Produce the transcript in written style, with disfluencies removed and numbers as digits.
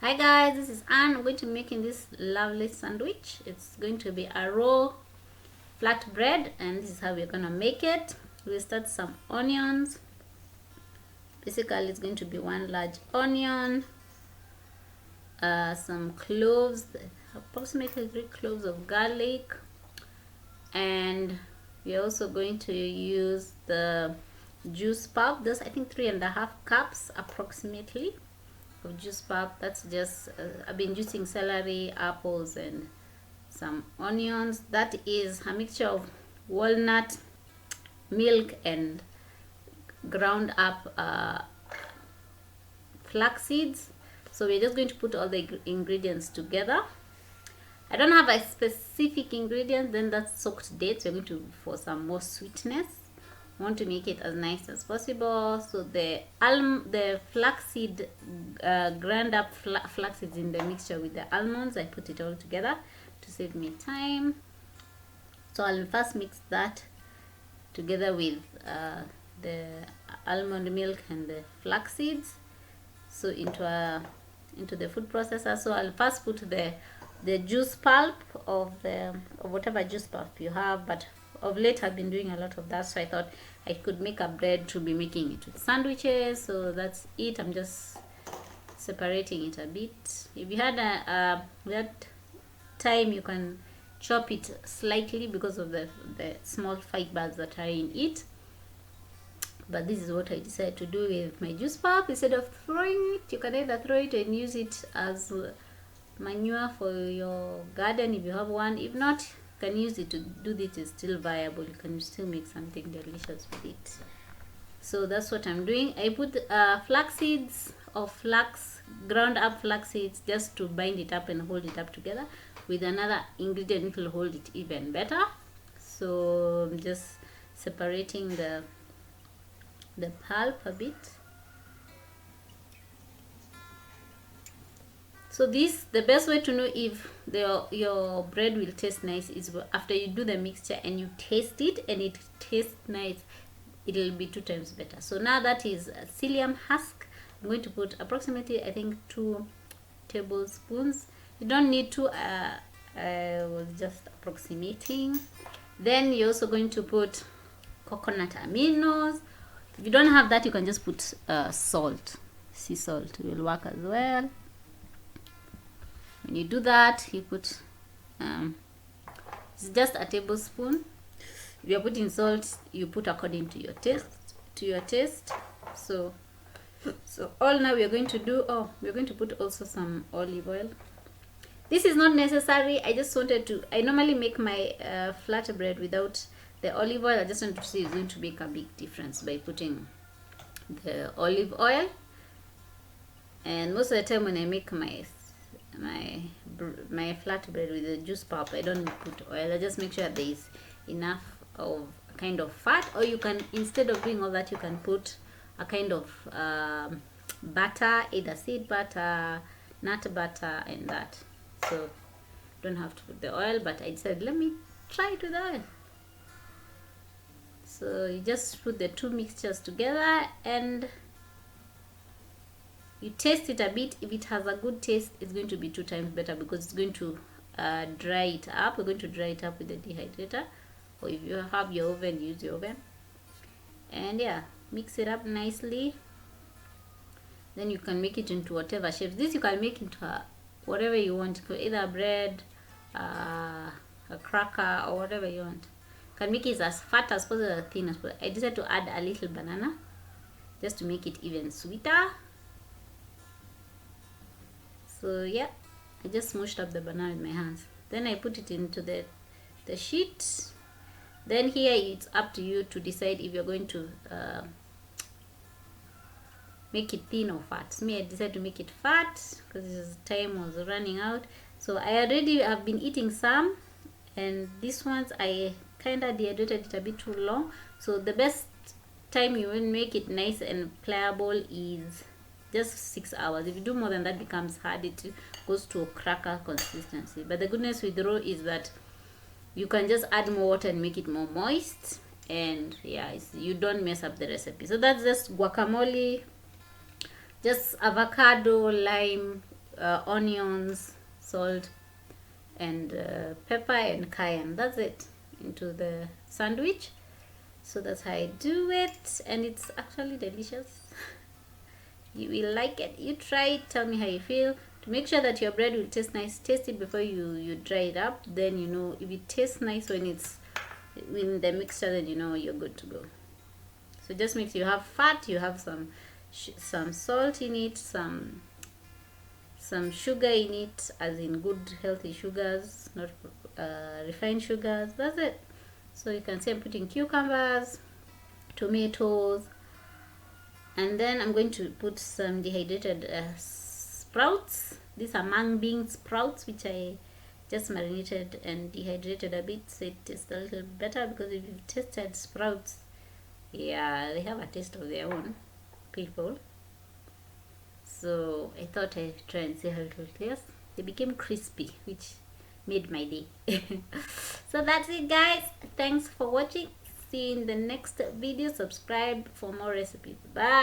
Hi guys, this is Anne. I'm going to be making this lovely sandwich. It's going to be a raw flatbread, and this is how we're gonna make it. We'll start some onions. Basically, it's going to be one large onion, some cloves, approximately 3 cloves of garlic, and we're also going to use the juice pulp. This I think 3.5 cups approximately of juice pulp. That's just I've been using celery, apples, and some onions. That is a mixture of walnut, milk, and ground up flax seeds. So we're just going to put all the ingredients together. I don't have a specific ingredient. Then that's soaked dates. We're going to for some more sweetness. I want to make it as nice as possible. So the flaxseed, ground up flaxseeds in the mixture with the almonds, I put it all together to save me time. So I'll first mix that together with the almond milk and the flax seeds, so into the food processor. So I'll first put the juice pulp of whatever juice pulp you have, but of late I've been doing a lot of that, so I thought I could make a bread to be making it with sandwiches. So that's it. I'm just separating it a bit. If you had that time, you can chop it slightly because of the small fibers that are in it. But this is what I decided to do with my juice pulp. Instead of throwing it, you can either throw it and use it as manure for your garden if you have one. If not, you can use it to do this. Is still viable. You can still make something delicious with it. So that's what I'm doing. I put flax seeds or ground up flax seeds just to bind it up and hold it up together with another ingredient. It will hold it even better. So I'm just separating the pulp a bit. So the best way to know if your bread will taste nice is after you do the mixture and you taste it and it tastes nice, it'll be 2 times better. So now that is psyllium husk. I'm going to put approximately, I think, 2 tablespoons. You don't need to. I was just approximating. Then you're also going to put coconut aminos. If you don't have that, you can just put salt. Sea salt will work as well. When you do that, you put it's just a tablespoon. If you're putting salt, you put according to your taste. So all now we're going to do, we're going to put also some olive oil. This is not necessary. I just wanted to, I normally make my flatbread without the olive oil. I just want to see it's going to make a big difference by putting the olive oil. And most of the time when I make my flatbread with the juice pulp, I don't put oil. I just make sure there is enough of a kind of fat, or you can, instead of doing all that, you can put a kind of butter, either seed butter, nut butter, and that. So don't have to put the oil, but I said let me try it with oil. So you just put the 2 mixtures together and you taste it a bit. If it has a good taste, it's going to be 2 times better because it's going to dry it up. We're going to dry it up with the dehydrator, or if you have your oven, use your oven. And yeah, mix it up nicely. Then you can make it into whatever shapes. This you can make into whatever you want, either bread, a cracker, or whatever you want. You can make it as fat as possible, as thin as possible. I decided to add a little banana just to make it even sweeter. So yeah, I just smushed up the banana with my hands. Then I put it into the sheet. Then here it's up to you to decide if you're going to make it thin or fat. Me, I decided to make it fat because time was running out. So I already have been eating some, and these ones I kind of dehydrated it a bit too long. So the best time you will make it nice and pliable is just 6 hours. If you do more than that, it becomes hard. It goes to a cracker consistency. But the goodness with raw is that you can just add more water and make it more moist, and yeah, you don't mess up the recipe. So that's just guacamole, just avocado, lime, onions, salt, and pepper and cayenne. That's it, into the sandwich. So that's how I do it, and it's actually delicious. You will like it. You try it, tell me how you feel. To make sure that your bread will taste nice, taste it before you dry it up. Then you know if it tastes nice when it's in the mixture, then you know you're good to go. So just make sure you have fat, you have some salt in it, some sugar in it, as in good healthy sugars, not refined sugars. That's it. So you can see I'm putting cucumbers, tomatoes, and then I'm going to put some dehydrated sprouts. These are mung bean sprouts, which I just marinated and dehydrated a bit, so it tastes a little better. Because if you've tasted sprouts, yeah, they have a taste of their own, people. So I thought I'd try and see how it will taste. They became crispy, which made my day. So that's it, guys. Thanks for watching. See you in the next video. Subscribe for more recipes. Bye.